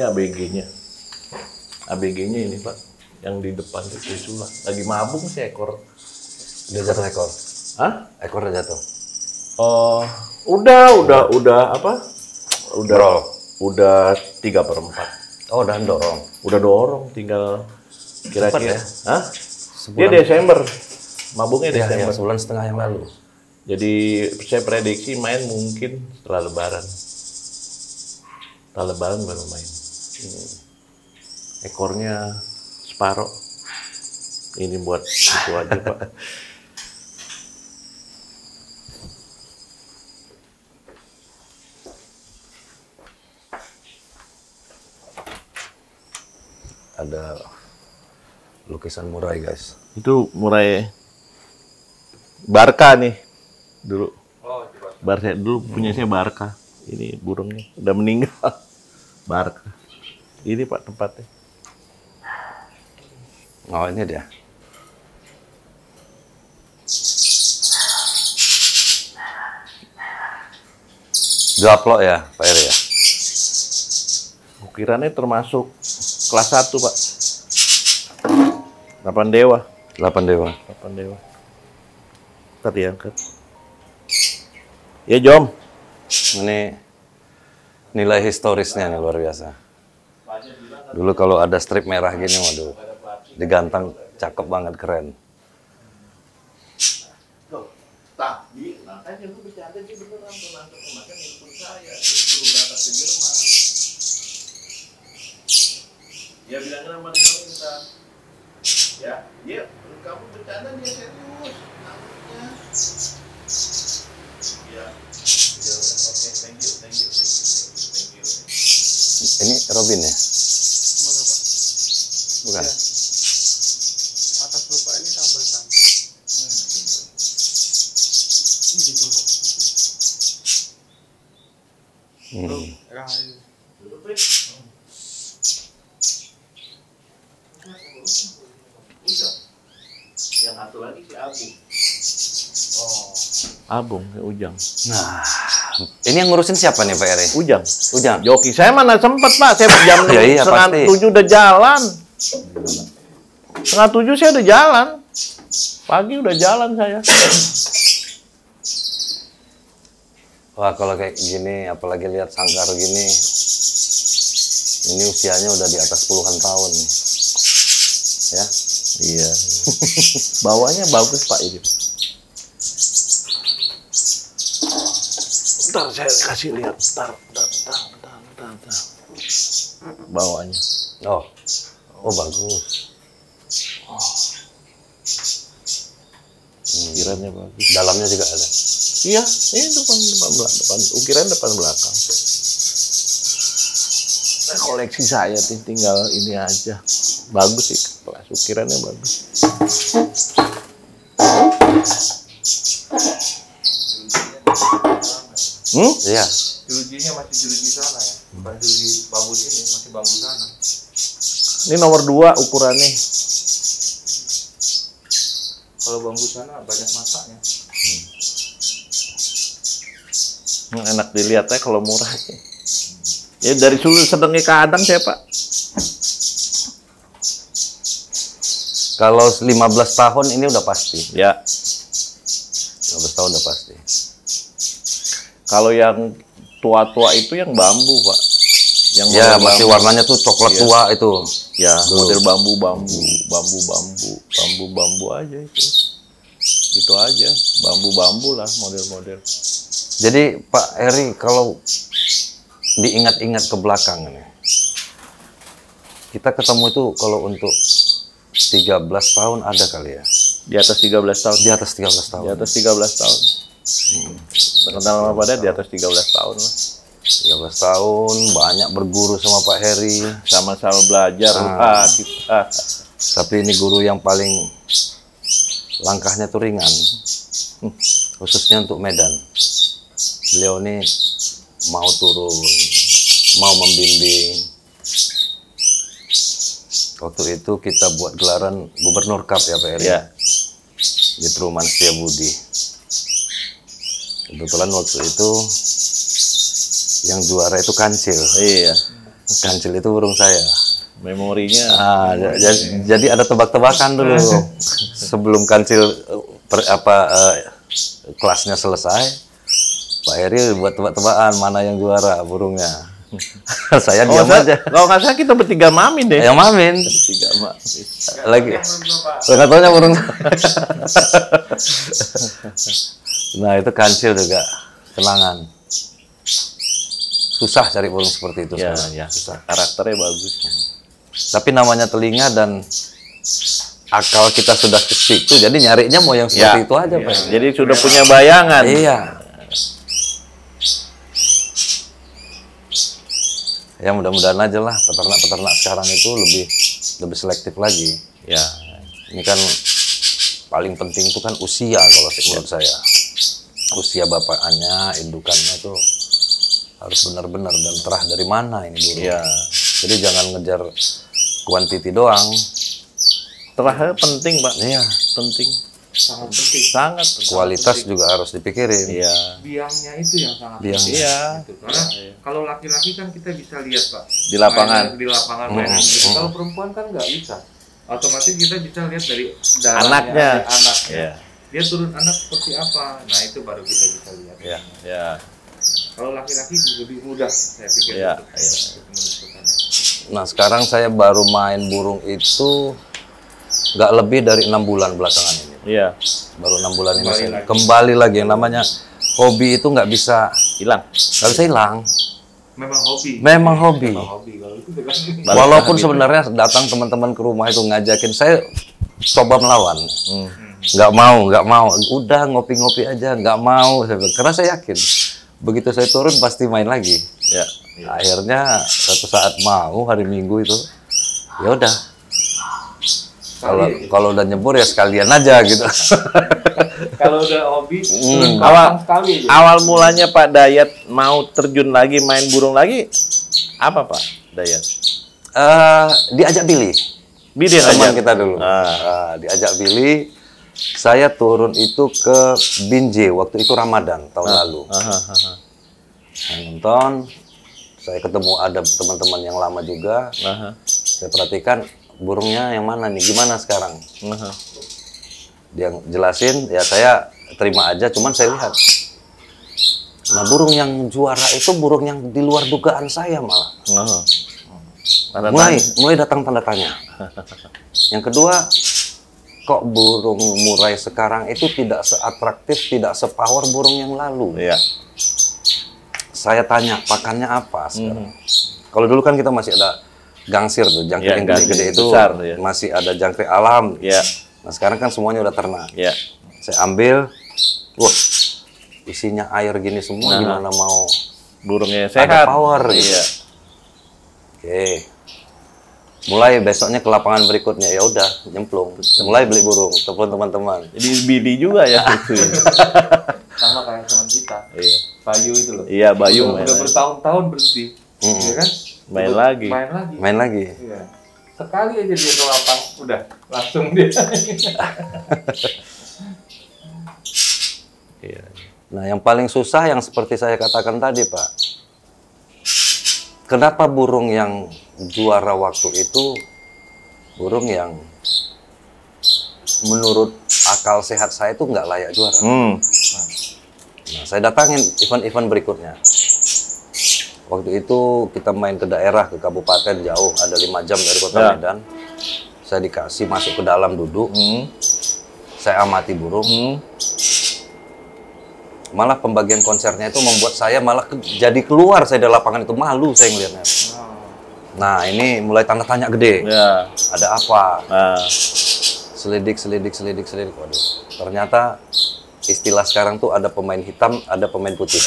ABG-nya. ABG-nya ini Pak, yang di depan itu Trisula. Lagi mabung sih ekor. Udah jatuh ekor? Hah? Ekor udah jatuh? Oh, udah apa? Udah Roll. Udah 3/4. Oh, udah dorong. Udah dorong, tinggal kira-kira. Ya? Hah? Sebulan. Dia Desember. Mabungnya Ya, Desember. sebulan setengah yang lalu. Jadi saya prediksi main mungkin setelah Lebaran. Setelah Lebaran baru main. Ekornya separoh. Ini buat itu aja Pak. Ada lukisan murai, guys. Itu murai Barca nih dulu. Barca dulu punya saya Barca. Ini burungnya udah meninggal. Barca. Ini Pak tempatnya. Oh, ini dia. Gaplok ya, Pak Eri ya? Ukirannya termasuk kelas 1 Pak. 8 dewa. 8 dewa. 8 dewa. Ntar diangkat. Ya Jom. Ini nilai historisnya nih luar biasa. Dulu kalau ada strip merah gini, waduh, digantang, cakep banget, keren. Tapi, makanya lu bercanda sih beneran penonton kemarin nelfon saya, suruh berangkat ke Jerman. Ya bilangnya sama dia minta. Ya, dia kamu bercanda dia serius. Takutnya. Ya, oke, thank you. Ini Robin ya? Mana Pak? Bukan? Ya. Atas bapak ini tambatan. Ini gitu Pak. Rahayu. Yang satu lagi si Abung. Oh. Abung, Ujang. Nah, ini yang ngurusin siapa nih, Pak Eri? Ujang. Ujang. Joki, saya mana sempet Pak, saya jam Ya, iya, pasti. 6:30 udah jalan. 6:30 saya udah jalan. Pagi udah jalan saya. Wah, kalau kayak gini, apalagi lihat sangkar gini, ini usianya udah di atas puluhan tahun nih. Ya? Iya. Bawahnya bagus Pak ini. Ntar saya kasih lihat. Ntar. Bawahnya. Oh, bagus. Ukirannya bagus. Dalamnya juga ada. Iya, ini depan ukiran depan belakang. Nah, koleksi saya tinggal ini aja. Bagus sih, kelas ukirannya bagus. Iya. Jerujinya masih jeruji sana ya? Bukan jeruji bambu sini, masih bambu sana. Ini nomor 2 ukurannya. Kalau bambu sana banyak matanya. Enak dilihatnya kalau murah. Ya dari Sulu sedangnya kadang saya Pak. Kalau 15 tahun ini udah pasti. Ya. 15 tahun udah pasti. Kalau yang tua-tua itu yang bambu Pak. Yang Ya, model masih bambu. warnanya tuh coklat Iya. tua itu. Ya, Tuh. model bambu aja itu. Itu aja, bambu lah model-model. Jadi Pak Eri, kalau diingat-ingat ke belakang nih, kita ketemu itu kalau untuk 13 tahun ada kali ya? Di atas 13 tahun. Di atas 13 tahun. Di atas 13 tahun. Terkenal sama pada di atas 13 tahun lah. 13 tahun, banyak berguru sama Pak Heri. Sama-sama belajar. Kita. Tapi ini guru yang paling langkahnya tuh ringan. Khususnya untuk Medan. Beliau ini mau turun, mau membimbing. Waktu itu kita buat gelaran Gubernur Cup ya Pak Heri. Ya. Di Perumahan Setiabudi. Kebetulan waktu itu yang juara itu Kancil. Iya. Kancil itu burung saya. Memorinya. Jadi ada tebak-tebakan dulu sebelum kancil kelasnya selesai. Pak Heri buat tebak-tebakan mana yang juara burungnya. Saya diam aja. Kalau nggak salah kita bertiga mamin deh. Yang mamin. Bertiga Lagi. Nggak taunya burung. Nah itu kancil juga kenangan. Susah cari burung seperti itu. Ya, sebenarnya. ya. Susah. Karakternya bagus. Tapi namanya telinga dan akal kita sudah ke situ, jadi nyarinya mau yang seperti itu aja, Pak. Jadi sudah punya bayangan. Iya. Ya mudah-mudahan aja lah peternak-peternak sekarang itu lebih selektif lagi. Ya. Ini kan paling penting itu kan usia kalau menurut saya. Usia bapaknya, indukannya itu harus benar-benar dan terah dari mana ini burung. Iya. Jadi jangan ngejar kuantiti doang. Terahnya penting, Pak. Iya. Penting. Sangat penting. Sangat penting. Kualitas juga harus dipikirin. Iya. Biangnya itu yang sangat Biang. penting. Iya. Gitu. Karena kalau laki-laki kan kita bisa lihat, Pak. Di lapangan. Di lapangan mainan gitu. Kalau perempuan kan nggak bisa. Otomatis kita bisa lihat dari darahnya, Anaknya. anaknya. Iya. Dia turun anak seperti apa. Nah, itu baru kita bisa lihat. Iya. Ya. Kalau laki-laki lebih mudah, saya pikir. Iya. untuk Iya. menentukannya. Nah sekarang saya baru main burung itu nggak lebih dari 6 bulan belakangan ini. Iya. Baru 6 bulan ini Kembali saya lagi. kembali lagi. Yang namanya hobi itu nggak bisa Hilang. hilang. Memang hobi. Memang hobi. Memang hobi. Kalau itu dengan Balik Walaupun lagi. sebenarnya datang teman-teman ke rumah itu ngajakin saya coba melawan. Hmm. Nggak mau. Udah ngopi-ngopi aja, nggak mau. Saya bilang. Karena saya yakin begitu saya turun pasti main lagi. Ya. Akhirnya suatu saat mau hari Minggu itu, ya udah. Kalau udah nyebur ya sekalian aja gitu. kalau udah hobi, Awal sekali aja. awal mulanya Pak Dayat mau terjun lagi main burung lagi apa Pak Dayat? Diajak Billy. Billy Teman aja. kita dulu. Diajak Billy. Saya turun itu ke Binjai waktu itu Ramadan tahun lalu. Saya nonton, saya ketemu ada teman-teman yang lama juga. Saya perhatikan burungnya yang mana nih, gimana sekarang? Dia jelasin, ya saya terima aja, cuman saya lihat. Nah burung yang juara itu burung yang di luar dugaan saya malah. Mulai datang tanda tanya. Yang kedua, kok burung murai sekarang itu tidak seatraktif, tidak sepower burung yang lalu. Iya. Saya tanya, pakannya apa sekarang? Kalau dulu kan kita masih ada gangsir tuh, jangkrik yang gede-gede itu besar, ya. masih ada jangkrik alam. Iya. Nah sekarang kan semuanya udah ternak. Iya. Saya ambil, wah isinya air gini semua, gimana mau Burungnya ada sehat. power gitu. Iya. Oke. Mulai besoknya ke lapangan berikutnya, ya udah nyemplung. Mulai beli burung, telepon teman-teman. Jadi Billy juga ya itu. Sama kayak teman kita. Iya. Bayu itu loh. Iya, Bayu main Udah lagi. bertahun-tahun berhenti. Ya kan? Main lagi. Main lagi. Main lagi. Iya. Sekali aja dia ke lapang, udah langsung dia. Iya. Nah, yang paling susah yang seperti saya katakan tadi, Pak. Kenapa burung yang juara waktu itu burung yang menurut akal sehat saya itu nggak layak juara? Nah, saya datangin event-event berikutnya. Waktu itu kita main ke daerah, ke kabupaten jauh, ada 5 jam dari kota Medan. Saya dikasih masuk ke dalam duduk. Saya amati burung. Malah pembagian konsernya itu membuat saya malah jadi keluar saya dari lapangan itu, malu saya ngeliatnya. Nah ini mulai tanda tanya gede. Ya. Ada apa? Nah, Selidik. Waduh, ternyata istilah sekarang tuh ada pemain hitam, ada pemain putih.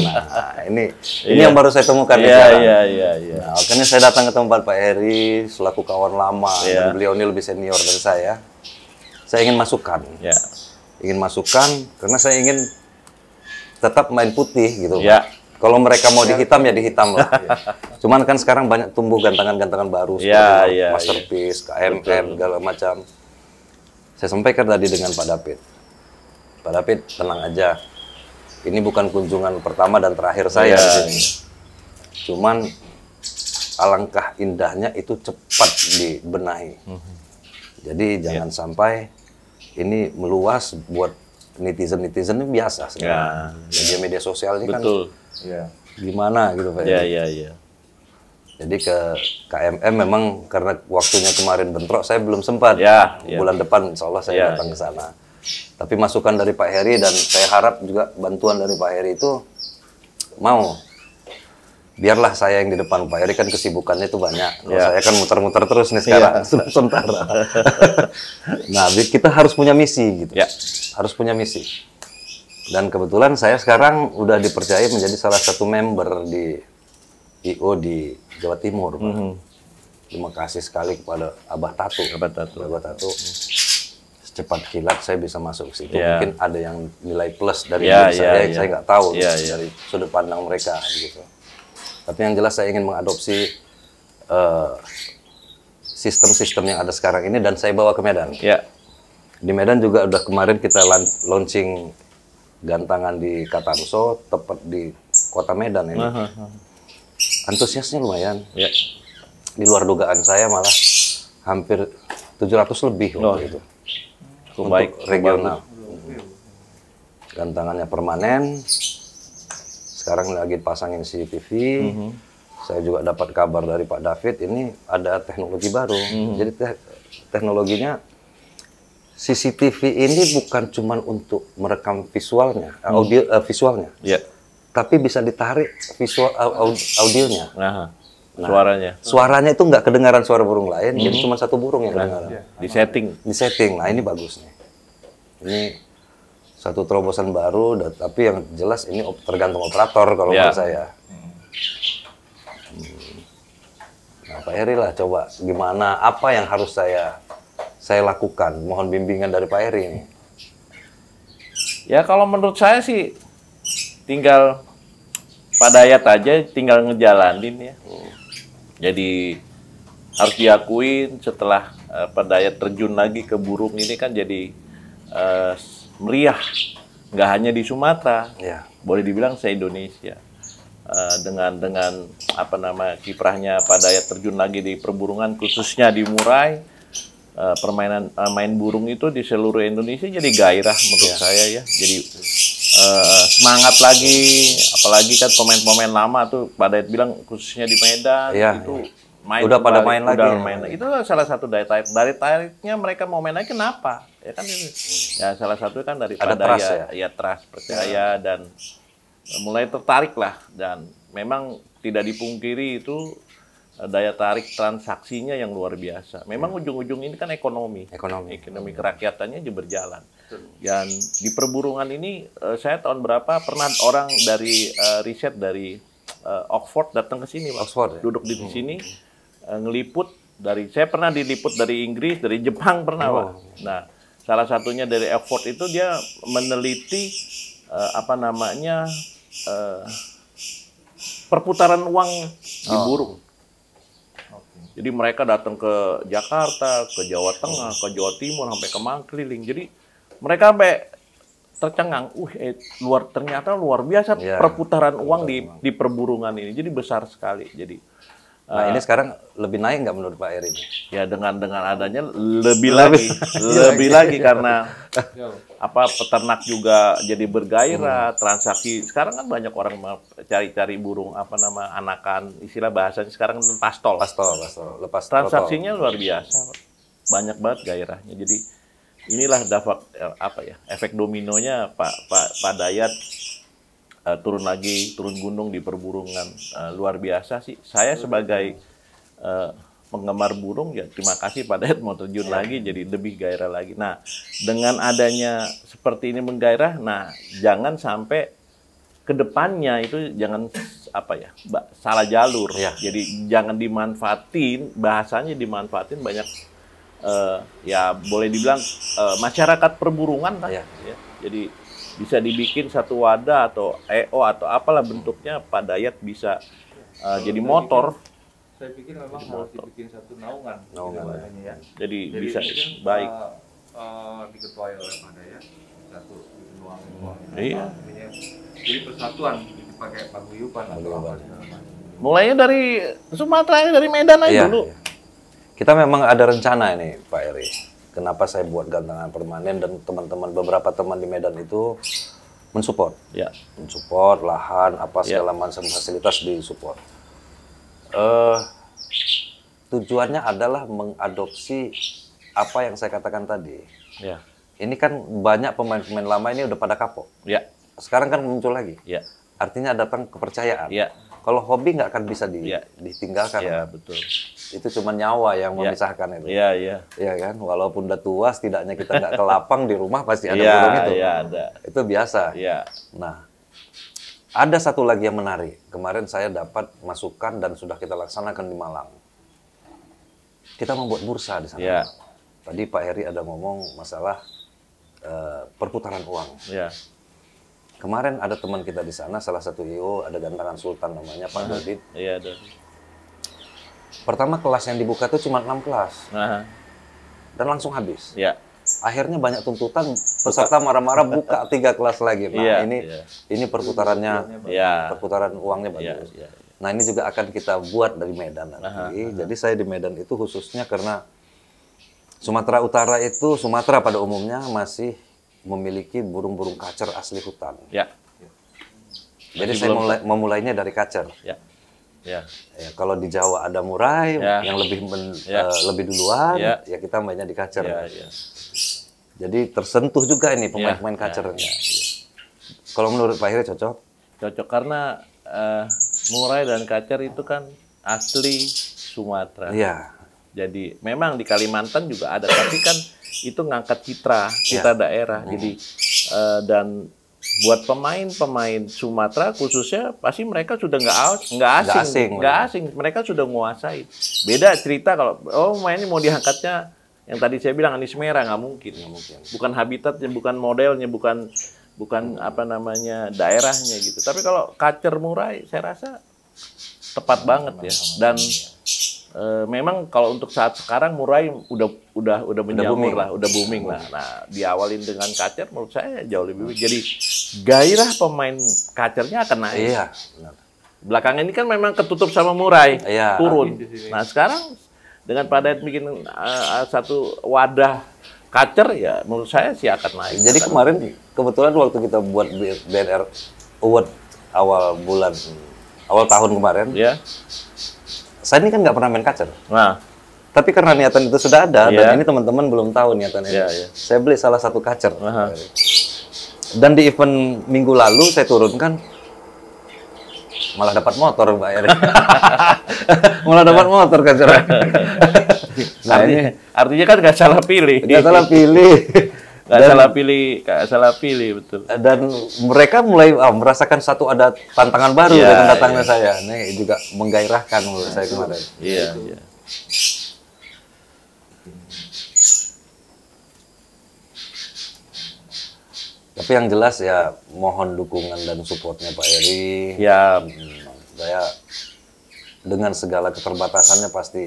Nah ini yang baru saya temukan nih sekarang. Iya. Nah, akhirnya saya datang ke tempat Pak Heri selaku kawan lama, dan beliau ini lebih senior dari saya. Saya ingin masukkan. Ya. Ingin masukkan karena saya ingin tetap main putih gitu. Ya. Kalau mereka mau dihitam ya dihitam lah. Cuman kan sekarang banyak tumbuh gantangan-gantangan baru seperti Masterpiece, KMN, segala macam. Saya sampaikan tadi dengan Pak David. Pak David, tenang aja. Ini bukan kunjungan pertama dan terakhir saya di sini. Cuman alangkah indahnya itu cepat dibenahi. Jadi jangan sampai ini meluas buat netizen ini biasa sekarang. Media sosial ini betul. Kan gimana gitu Pak. Iya. Jadi ke KMM memang karena waktunya kemarin bentrok saya belum sempat. Bulan depan insya Allah saya datang ke sana. Tapi masukan dari Pak Heri dan saya harap juga bantuan dari Pak Heri itu mau. Biarlah saya yang di depan, Pak Heri kan kesibukannya itu banyak. Saya kan muter-muter terus nih sekarang, sudah sementara. Nah, kita harus punya misi gitu. Harus punya misi. Dan kebetulan saya sekarang udah dipercaya menjadi salah satu member di IO di Jawa Timur. Terima kasih sekali kepada Abah Tatu. Secepat kilat saya bisa masuk ke situ. Mungkin ada yang nilai plus dari saya nggak tahu dari sudut pandang mereka gitu. Tapi yang jelas saya ingin mengadopsi sistem-sistem yang ada sekarang ini dan saya bawa ke Medan. Di Medan juga udah kemarin kita launching gantangan di Katamso, tepat di kota Medan ini. Antusiasnya lumayan. Di luar dugaan saya malah hampir 700 lebih waktu itu. Untuk regional. Gantangannya permanen. Sekarang lagi pasangin CCTV. Saya juga dapat kabar dari Pak David ini ada teknologi baru. Jadi teknologinya CCTV ini bukan cuma untuk merekam visualnya, visualnya, tapi bisa ditarik visual audionya. Suaranya itu nggak kedengaran suara burung lain, jadi cuma satu burung yang kedengaran. Di setting. Nah ini bagus nih. Ini satu terobosan baru, tapi yang jelas ini tergantung operator kalau menurut saya. Nah, Pak Heri lah coba gimana, apa yang harus saya lakukan? Mohon bimbingan dari Pak Heri ini. Ya kalau menurut saya sih tinggal Pak Dayat aja tinggal ngejalanin ya. Jadi harus diakuin setelah Pak Dayat terjun lagi ke burung ini kan jadi meriah, nggak hanya di Sumatera, boleh dibilang se-Indonesia. Dengan apa nama kiprahnya Pak Dayat terjun lagi di perburungan, khususnya di Murai, permainan main burung itu di seluruh Indonesia jadi gairah menurut saya ya. Jadi semangat lagi, apalagi kan pemain-pemain lama tuh Pak Dayat bilang khususnya di Medan itu udah pada main lagi. Itu salah satu daya tarik. Dari tariknya mereka mau main lagi kenapa? Ya kan ini. Ya salah satu kan dari Pak Dayat, trust, percaya dan mulai tertarik lah, dan memang tidak dipungkiri itu daya tarik transaksinya yang luar biasa. Memang ujung-ujung ini kan ekonomi kerakyatannya juga berjalan. Dan di perburungan ini saya tahun berapa pernah orang dari riset dari Oxford datang ke sini, Pak. Duduk di sini ngeliput saya pernah diliput dari Inggris, dari Jepang pernah, Pak. Nah, salah satunya dari Oxford itu dia meneliti perputaran uang di burung. Jadi mereka datang ke Jakarta, ke Jawa Tengah, ke Jawa Timur, sampai ke keliling. Jadi mereka sampai tercengang, ternyata luar biasa perputaran uang di perburungan ini. Jadi besar sekali. Jadi ini sekarang lebih naik nggak menurut Pak Heri? Ya dengan adanya lebih lagi karena peternak juga jadi bergairah, transaksi. Sekarang kan banyak orang cari-cari burung anakan, istilah bahasanya sekarang pastol. Lepas transaksinya luar biasa. Banyak banget gairahnya. Jadi inilah efek dominonya Pak Dayat turun gunung di perburungan, luar biasa sih. Saya sebagai penggemar burung ya terima kasih Pak Dayat mau terjun lagi jadi lebih gairah lagi. Nah, dengan adanya seperti ini menggairah, nah jangan sampai ke depannya itu jangan salah jalur. Jadi jangan bahasanya dimanfaatin banyak boleh dibilang masyarakat perburungan lah. Jadi bisa dibikin satu wadah atau EO atau apalah bentuknya, Pak Dayat bisa jadi motor. Saya pikir memang harus dibikin satu naungan. Ya. Jadi bisa baik. Diketuai oleh Pak Dayat, satu nuangin. Iya. Jadi persatuan dipakai paguyuban atau apa. Mulainya dari Sumatera, dari Medan aja Iya, dulu. iya. Kita memang ada rencana ini, Pak Eri. Kenapa saya buat gantangan permanen dan teman-teman, beberapa teman di Medan itu mensupport. Ya. Mensupport lahan, apa segala macam fasilitas disupport. Tujuannya adalah mengadopsi apa yang saya katakan tadi. Ya. Ini kan banyak pemain-pemain lama ini udah pada kapok. Ya. Sekarang kan muncul lagi. Ya. Artinya datang kepercayaan. Ya. Kalau hobi nggak akan bisa ditinggalkan. Ya, betul. Itu cuma nyawa yang memisahkan itu. Iya, iya. Iya kan, walaupun udah tua, setidaknya kita nggak ke lapang di rumah pasti ada Iya, burung itu. iya, ada. Itu biasa. Iya. Nah, ada satu lagi yang menarik. Kemarin saya dapat masukan dan sudah kita laksanakan di Malang. Kita membuat bursa di sana. Iya. Tadi Pak Heri ada ngomong masalah perputaran uang. Iya. Kemarin ada teman kita di sana, salah satu IO, ada gantangan Sultan namanya Pak Dodit. Iya, ada. Pertama kelas yang dibuka itu cuma 6 kelas. Nah, Dan langsung habis. ya. Akhirnya banyak tuntutan, peserta marah-marah buka 3 kelas lagi. Nah, Iya, ini perputarannya, Iya. perputaran uangnya Iya, bagus. iya. Nah, ini juga akan kita buat dari Medan nanti. Jadi saya di Medan itu khususnya karena Sumatera Utara itu, Sumatera pada umumnya masih memiliki burung-burung kacer asli hutan. Ya. Jadi saya memulainya dari kacer. Ya. Ya. Ya, kalau di Jawa ada murai yang lebih lebih duluan, ya kita mainnya di kacer. Ya, ya. Jadi tersentuh juga ini pemain-pemain kacernya. Kalau menurut Pak Heri cocok? Cocok karena murai dan kacer itu kan asli Sumatera. Iya. Jadi memang di Kalimantan juga ada, tapi kan itu ngangkat citra daerah. Jadi dan buat pemain-pemain Sumatera khususnya pasti mereka sudah nggak asing, mereka sudah menguasai. Beda cerita kalau mainnya mau diangkatnya yang tadi saya bilang anis merah, nggak mungkin. Bukan habitatnya, bukan modelnya, bukan apa namanya daerahnya gitu. Tapi kalau kacer murai saya rasa tepat banget ya. Dan memang kalau untuk saat sekarang murai udah menjamur lah, udah booming lah. Nah, diawalin dengan kacer menurut saya jauh lebih baik. Jadi gairah pemain kacernya akan naik. Iya, benar. Belakangan ini kan memang ketutup sama murai, Iya. turun. Nah, sekarang dengan Pak Dayat bikin satu wadah kacer ya menurut saya sih akan naik. Jadi kemarin kebetulan waktu kita buat BNR Award awal tahun kemarin, Ya. saya ini kan nggak pernah main kacer. Nah, Tapi karena niatan itu sudah ada, dan ini teman-teman belum tahu niatan ini. Saya beli salah satu kacer. Dan di event minggu lalu saya turunkan, malah dapat motor, Mbak Eri. Malah dapat motor kacer. Nah, artinya kan nggak salah pilih. Nggak salah pilih. Nggak salah pilih, betul. Dan mereka mulai merasakan ada tantangan baru dengan datangnya saya. Ini juga menggairahkan menurut saya kemarin. Iya. Tapi yang jelas ya mohon dukungan dan supportnya Pak Eri. Ya. Saya dengan segala keterbatasannya pasti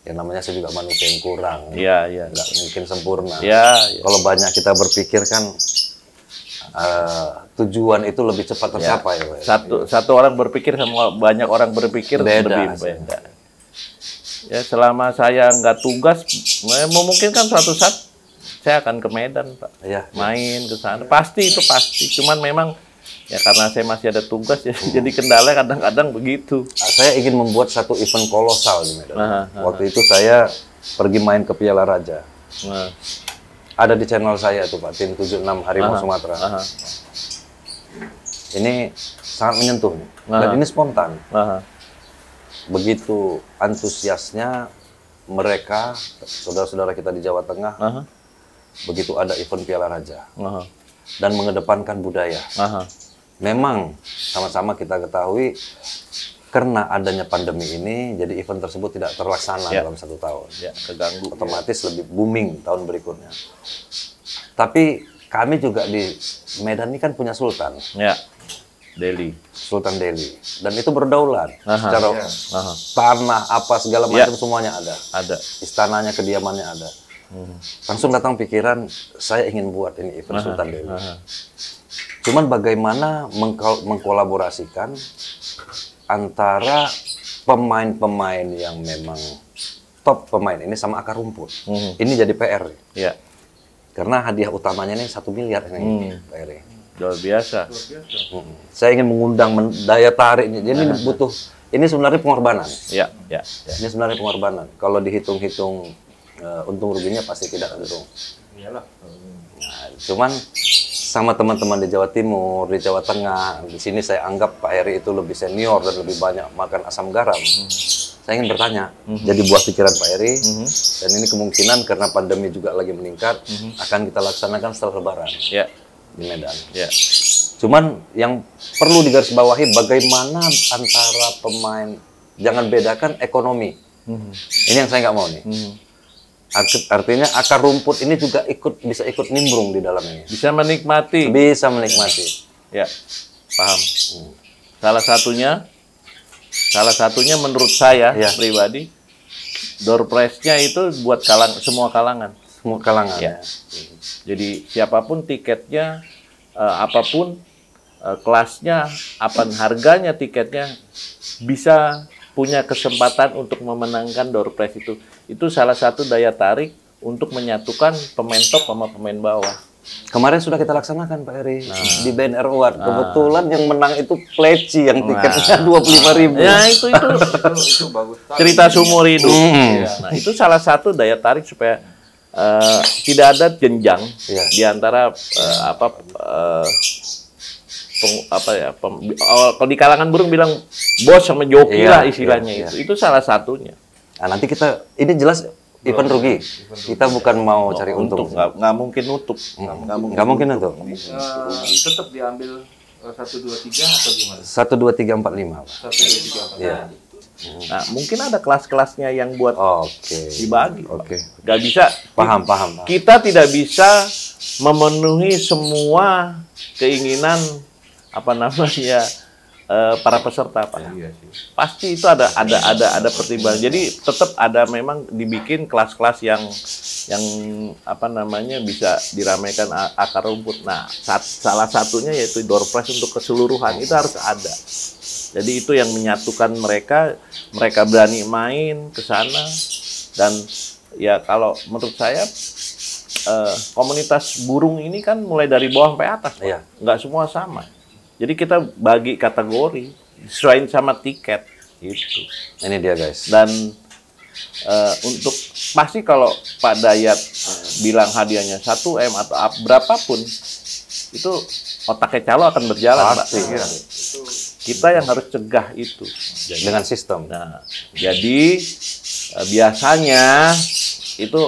yang namanya saya juga manusia yang kurang. Iya. Nggak mungkin sempurna. Iya. Kalau banyak kita berpikir kan tujuan itu lebih cepat tercapai. Ya. Satu orang berpikir sama banyak orang berpikir beda. Ya selama saya nggak tugas, memungkinkan suatu saat saya akan ke Medan, Pak. Ya. Main ke sana. Pasti itu pasti. Cuman memang ya karena saya masih ada tugas ya jadi kendala kadang-kadang begitu. Saya ingin membuat satu event kolosal di Medan. Waktu itu saya pergi main ke Piala Raja. Ada di channel saya tuh Pak, tim 76 Harimau Sumatera. Ini sangat menyentuh nih. Dan ini spontan. Begitu antusiasnya mereka, saudara-saudara kita di Jawa Tengah, begitu ada event Piala Raja. Dan mengedepankan budaya. Memang sama-sama kita ketahui karena adanya pandemi ini, jadi event tersebut tidak terlaksana dalam 1 tahun. Keganggu. Otomatis lebih booming tahun berikutnya. Tapi kami juga di Medan ini kan punya Sultan. Ya, Delhi. Sultan Delhi. Dan itu berdaulat. Secara tanah, apa, segala macam semuanya ada. Ada. Istananya, kediamannya ada. Langsung datang pikiran, saya ingin buat ini event Sultan Delhi. Cuman bagaimana mengkolaborasikan antara pemain-pemain yang memang top pemain ini sama akar rumput. Ini jadi PR. Ya. Karena hadiah utamanya ini 1 miliar ini, Pak Eri. Luar biasa. Saya ingin mengundang daya tariknya. Jadi ini butuh, ini sebenarnya pengorbanan. Ya, ya. Ini sebenarnya pengorbanan. Kalau dihitung-hitung untung ruginya pasti tidak untung. Iyalah. Nah, cuman sama teman-teman di Jawa Timur, di Jawa Tengah, di sini saya anggap Pak Eri itu lebih senior dan lebih banyak makan asam garam. Saya ingin bertanya, jadi buah pikiran Pak Eri, dan ini kemungkinan karena pandemi juga lagi meningkat, akan kita laksanakan setelah Lebaran di Medan. Cuman yang perlu digarisbawahi bagaimana antara pemain, jangan bedakan ekonomi. Ini yang saya nggak mau nih. Artinya akar rumput ini juga bisa ikut nimbrung di dalam ini. Bisa menikmati. Bisa menikmati. Ya, paham. Salah satunya menurut saya pribadi, door prize-nya itu buat semua kalangan. Semua kalangan. Ya. Jadi siapapun tiketnya, apapun kelasnya, apa harganya tiketnya, bisa punya kesempatan untuk memenangkan door prize itu. Itu salah satu daya tarik untuk menyatukan pemain top sama pemain bawah. Kemarin sudah kita laksanakan Pak Eri di BNR Award. Kebetulan yang menang itu Pleci yang tiketnya 25.000. Ya itu bagus. Cerita seumur hidup. Nah itu salah satu daya tarik supaya tidak ada jenjang di antara kalau di kalangan burung bilang bos sama joki lah istilahnya itu salah satunya. Nah, nanti ini jelas event rugi. Kita bukan mau cari untung. Nggak mungkin nutup. Nggak mungkin nutup. Tetap diambil 1, 2, 3 atau gimana? 1, 2, 3, 4, 5. 1, 2, 3, 4, 5. Iya. Nah, mungkin ada kelas-kelasnya yang buat dibagi. Nggak bisa. Paham. Kita tidak bisa memenuhi semua keinginan para peserta, Pak. Pasti itu ada pertimbangan. Jadi tetap ada memang dibikin kelas-kelas yang bisa diramaikan akar rumput. Nah, salah satunya yaitu door prize untuk keseluruhan itu harus ada. Jadi itu yang menyatukan mereka berani main ke sana dan ya kalau menurut saya komunitas burung ini kan mulai dari bawah sampai atas, Pak. Nggak semua sama. Jadi kita bagi kategori, sesuaiin sama tiket, gitu. Ini dia guys. Dan untuk pasti kalau Pak Dayat bilang hadiahnya 1M atau berapapun, itu otaknya calo akan berjalan, Pak. Kita yang harus cegah itu. Dengan sistem. Nah, jadi biasanya itu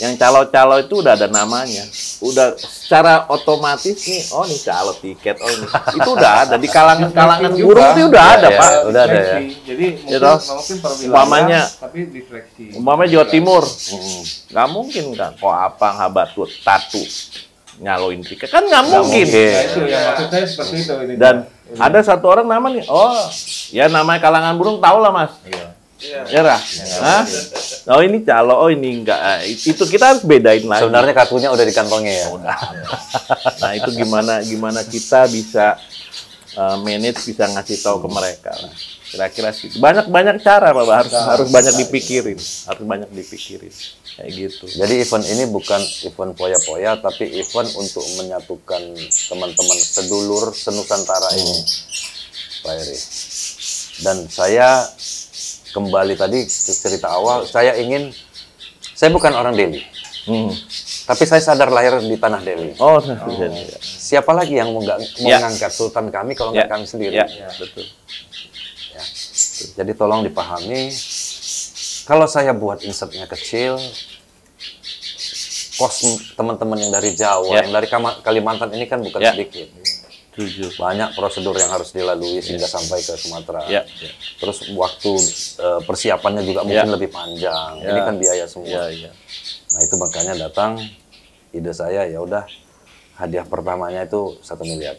yang calo-calo itu udah ada namanya. Udah secara otomatis nih, nih calo tiket, ini. Itu udah ada di kalangan burung itu udah ada, Pak. Udah ada ya. Jadi mungkin per wilayah, tapi diseleksi. Umpamanya Jawa Timur, nggak mungkin kan? Kok apa Habatut, Tatu nyaloin tiket kan nggak mungkin. Itu yang maksud saya seperti itu. Dan ada satu orang namanya, ya namanya kalangan burung tahu lah Mas. Ya, ini calo, ini enggak. Itu kita harus bedain lagi. Sebenarnya kartunya udah di kantongnya ya. Nah, itu gimana kita bisa manage, bisa ngasih tahu ke mereka lah. Kira-kira sih. Banyak cara, Pak. Harus banyak dipikirin. Kayak gitu. Jadi event ini bukan event poya-poya, tapi event untuk menyatukan teman-teman sedulur senusantara ini, Pak Eri. Dan saya kembali tadi ke cerita awal, saya bukan orang Delhi, tapi saya sadar lahir di tanah Delhi. Siapa lagi yang mau mengangkat sultan kami kalau nggak kami sendiri? Betul. Jadi tolong dipahami, kalau saya buat insertnya kecil, kos teman-teman yang dari Jawa, yang dari Kalimantan ini kan bukan sedikit. Banyak prosedur yang harus dilalui sehingga sampai ke Sumatera. Terus waktu persiapannya juga mungkin lebih panjang. Ini kan biaya semua. Nah itu makanya datang ide saya, ya udah hadiah pertamanya itu 1 miliar.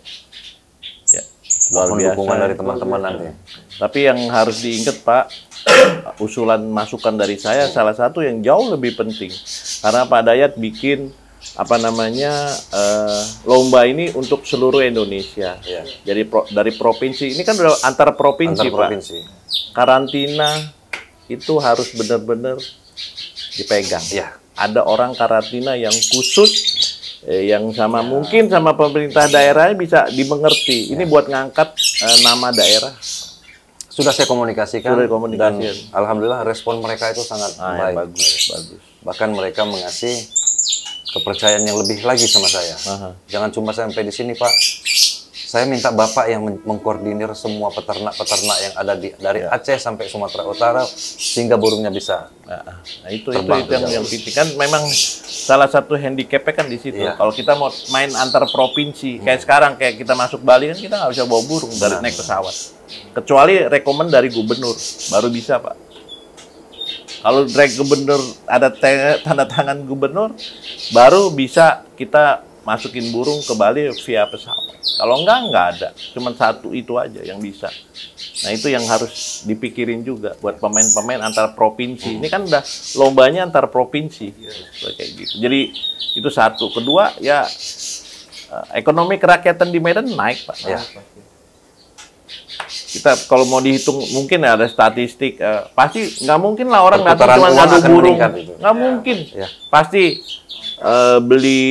Luar biasa. Dukungan dari teman-teman nanti. Tapi yang harus diingat Pak, usulan masukan dari saya salah satu yang jauh lebih penting. Karena Pak Dayat bikin apa namanya lomba ini untuk seluruh Indonesia. Iya. Jadi dari provinsi ini kan udah antar provinsi, Antar Pak. provinsi. Karantina itu harus benar-benar dipegang. Iya. Ada orang karantina yang khusus yang sama mungkin sama pemerintah daerahnya bisa dimengerti. Ini buat ngangkat nama daerah. Sudah saya komunikasikan, Sudah dan dikomunikasikan. alhamdulillah respon mereka itu sangat Ya, baik. bagus, bagus. Bahkan mereka mengasih kepercayaan yang lebih lagi sama saya. Aha. Jangan cuma sampai di sini, Pak. Saya minta Bapak yang mengkoordinir semua peternak-peternak yang ada dari Aceh sampai Sumatera Utara sehingga burungnya bisa. Nah, itu Terbang yang penting kan memang salah satu handicapnya kan di situ. Iya. Kalau kita mau main antar provinsi kayak sekarang kayak kita masuk Bali kan kita nggak bisa bawa burung dari naik pesawat. Kecuali rekomend dari gubernur baru bisa, Pak. Kalau dari gubernur ada tanda tangan gubernur baru bisa kita masukin burung ke Bali via pesawat. Kalau enggak ada. Cuma satu itu aja yang bisa. Nah, itu yang harus dipikirin juga buat pemain-pemain antar provinsi. Ini kan udah lombanya antar provinsi. Kayak gitu. Jadi, itu satu. Kedua, ya ekonomi kerakyatan di Medan naik, Pak. Ya. Kita kalau mau dihitung mungkin ada statistik pasti nggak mungkin lah orang datang Perputaran cuma uang ngadu akan burung, meningkat itu. nggak mungkin. Ya. Pasti beli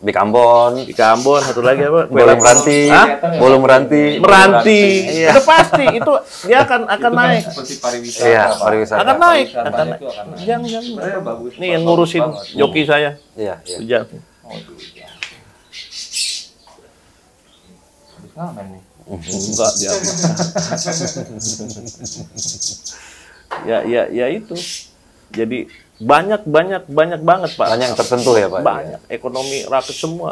Big Ambon, di Ambon, satu lagi apa? Bolu Meranti, Hah? Bolu Meranti. Meranti. Iya. Itu pasti itu dia akan Itu kan naik. seperti pariwisata. Iya, Pak. pariwisata. Akan naik, Pariwisata akan itu akan naik. Jangan. Sebenarnya bagus. Nih yang ngurusin banget. joki saya. Iya, iya. Jangan. Oh, iya. Habis ngamen nih. Enggak dia. Ya itu. Jadi banyak banget, Pak. Banyak yang tersentuh ya, Pak. Banyak ekonomi rakyat semua.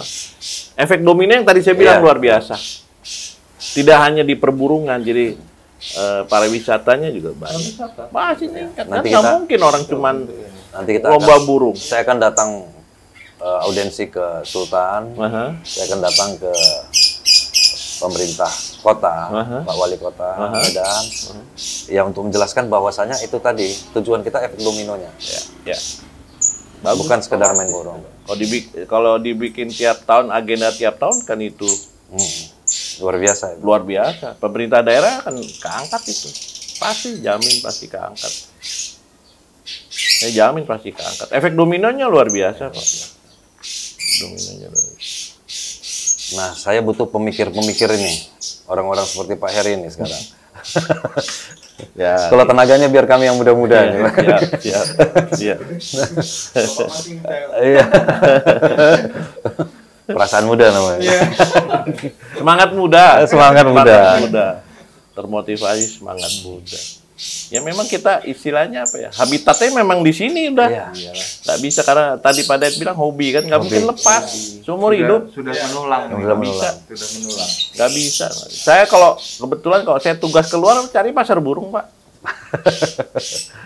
Efek domino yang tadi saya bilang Iya. luar biasa. Tidak hanya di perburungan, jadi pariwisatanya juga banyak. Pariwisata. Masih meningkat. Kan Nanti nggak kita- mungkin orang cuman Nanti kita lomba akan, burung. saya akan datang audiensi ke Sultan. Aha. Saya akan datang ke pemerintah kota, Aha. Pak Wali Kota Medan, ya untuk menjelaskan bahwasanya itu tadi tujuan kita efek dominonya, Ya. bukan sekedar main burung. Kalau dibikin tiap tahun, agenda tiap tahun kan itu Luar biasa. Itu. luar biasa. Pemerintah daerah kan keangkat itu. Pasti jamin pasti keangkat. Saya jamin pasti keangkat. Efek dominonya luar biasa, Pak. Dominonya luar biasa. Nah, saya butuh pemikir-pemikir ini, orang-orang seperti Pak Heri ini sekarang. Ya. Kalau tenaganya biar kami yang muda-muda. nih. Siap. Bapak masih minta- Iya. Perasaan muda namanya. Semangat muda. Semangat muda. Termotivasi semangat muda. Ya memang kita istilahnya apa ya? Habitatnya memang di sini udah. Iya. Nggak bisa karena tadi Pak Dayat bilang hobi kan nggak mungkin lepas seumur hidup. Sudah menulang. nih. Sudah bisa. Sudah menulang. Nggak bisa. Saya kalau kebetulan kalau saya tugas keluar cari pasar burung, Pak.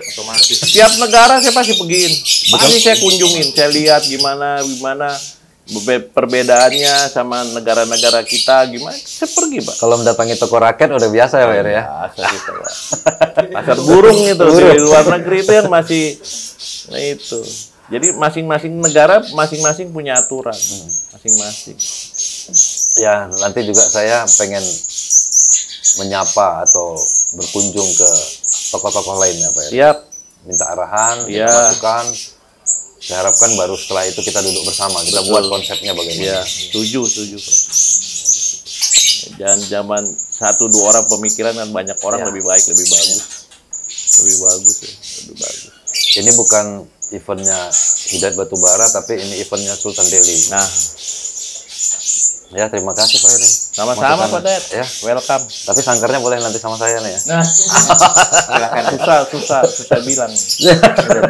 Otomatis. Setiap negara saya pasti pergiin. Pasti saya kunjungin, saya lihat gimana perbedaannya sama negara-negara kita gimana. Saya pergi, Pak. Kalau mendatangi toko raket udah biasa ya, Pak Heri ya. Biasa gitu, Pak. Pasar burung itu di luar negeri itu yang masih nah itu. Jadi masing-masing negara masing-masing punya aturan. Masing-masing. Ya, nanti juga saya pengen menyapa atau berkunjung ke tokoh-tokoh lainnya, Pak Heri. Siap. Minta arahan, Iya. minta masukan. Saya harapkan baru setelah itu kita duduk bersama, kita buat konsepnya bagaimana. Ya, setuju, Pak. Jangan zaman 1-2 orang pemikiran kan banyak orang Ya. lebih baik, lebih bagus. Lebih bagus ya, lebih bagus. Ini bukan eventnya Hidayat Batubara, tapi ini eventnya Sultan Delhi. Nah, Ya, terima kasih Pak Heri. sama-sama Masukan. Pak Dayat. Ya, Welcome. tapi sangkarnya boleh nanti sama saya nih ya. Nah, silakan. Susah bilang.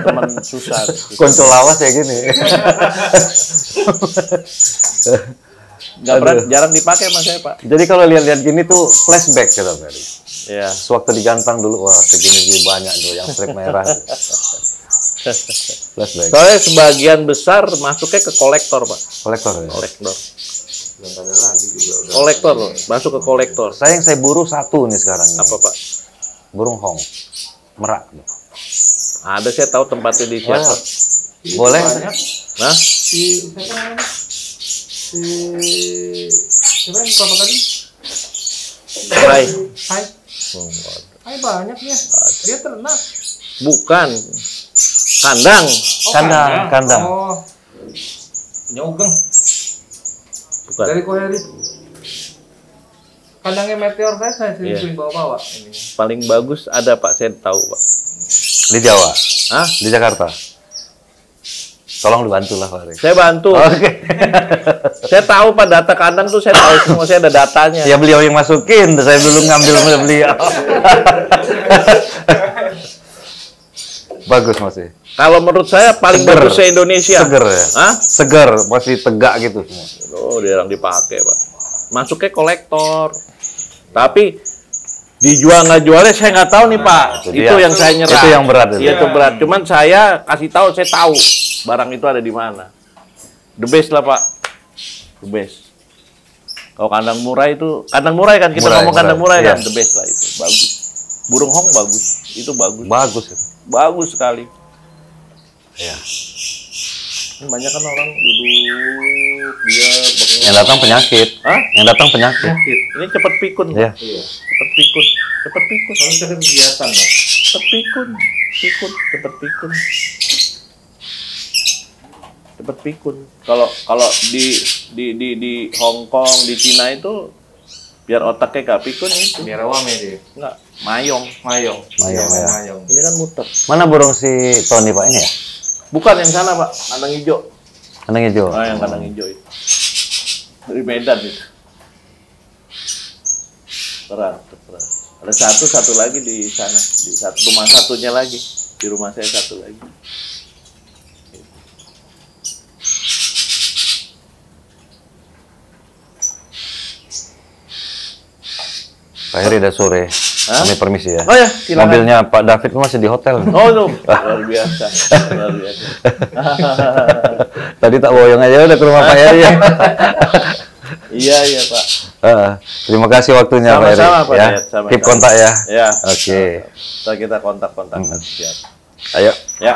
Teman susah. Konco lawas ya gini. Nggak pernah, jarang dipakai sama saya, Pak. Jadi kalau lihat-lihat gini tuh flashback kata Pak Heri. Ya. Sewaktu di Gantang dulu, wah segini banyak tuh yang strip merah. Flashback. Soalnya sebagian besar masuknya ke kolektor, Pak. Kolektor ya. Kolektor. Belum ada lagi juga udah. Kolektor loh, masuk ke kolektor. Saya buru satu nih sekarang. Nih. Apa, Pak? Burung hong. Merak. Ada saya tahu tempatnya di siapa. Boleh. Nah, siapa namanya? Siapa yang berapa kali? Hai. Hai. Hai banyak ya. Dia ternak. Bukan. Kandang. Oh, Kandang. Oh. Punya Ugeng. Bukan. Dari Koheri. Kandangnya Meteor saya sering bawa-bawa ininya. Paling bagus ada Pak, saya tahu Pak. Di Jawa. Hah? Di Jakarta. Tolong dibantu lah, Pak Ari. Saya bantu. Oke. Saya tahu Pak, data kandang tuh saya tahu semua, saya ada datanya. Ya beliau yang masukin, saya belum ngambil beliau. Bagus masih. Kalau menurut saya paling Seger. bagus se-Indonesia. Seger ya? Hah? Seger, masih tegak gitu semua. Oh, jarang dipakai Pak. Masuknya kolektor. Tapi dijual nggak jualnya saya nggak tahu nih Pak. Itu Itu dia. yang saya nyerah. Itu yang berat itu. Iya itu berat. Cuman saya kasih tahu, saya tahu barang itu ada di mana. The best lah Pak. The best. Kalau kandang murah kan kita ngomong kandang murah iya. kan the best lah itu. Bagus. Burung hong bagus. Itu bagus. Bagus itu. Bagus sekali. Ya. Ini banyak kan orang duduk dia bengong. Yang datang penyakit. Hah? Yang datang penyakit. Ini cepet pikun. Iya. Iya. Cepet pikun. Cepet pikun. Harus ada kegiatan lah. Cepet pikun. Cepet pikun. Cepet pikun. Kalau di Hong Kong, di Cina itu biar otaknya gak pikun itu. Biar awam ya dia. Enggak, mayong. Mayong. Mayong, Iya, ya. mayong. Ini kan muter. Mana burung si Tony Pak ini ya? Bukan yang sana, Pak. Kandang hijau. Kandang hijau. Oh, yang kandang hijau itu. Dari Medan itu. Terang. Ada satu lagi di sana. Di rumah satunya lagi. Di rumah saya satu lagi. Pak Heri udah sore. Hah? Kami permisi ya. Oh ya, silakan. Mobilnya Pak David masih di hotel. Oh, tuh. Luar biasa. Luar biasa. Tadi tak boyong aja udah ke rumah Pak Heri ya. Iya, Pak. Terima kasih waktunya Pak Heri. Sama-sama, Pak Ya. Dayat. Sama-sama. Keep kontak ya. Ya. Oke. Ntar kita kontak-kontak. Siap. Ayo. Ya.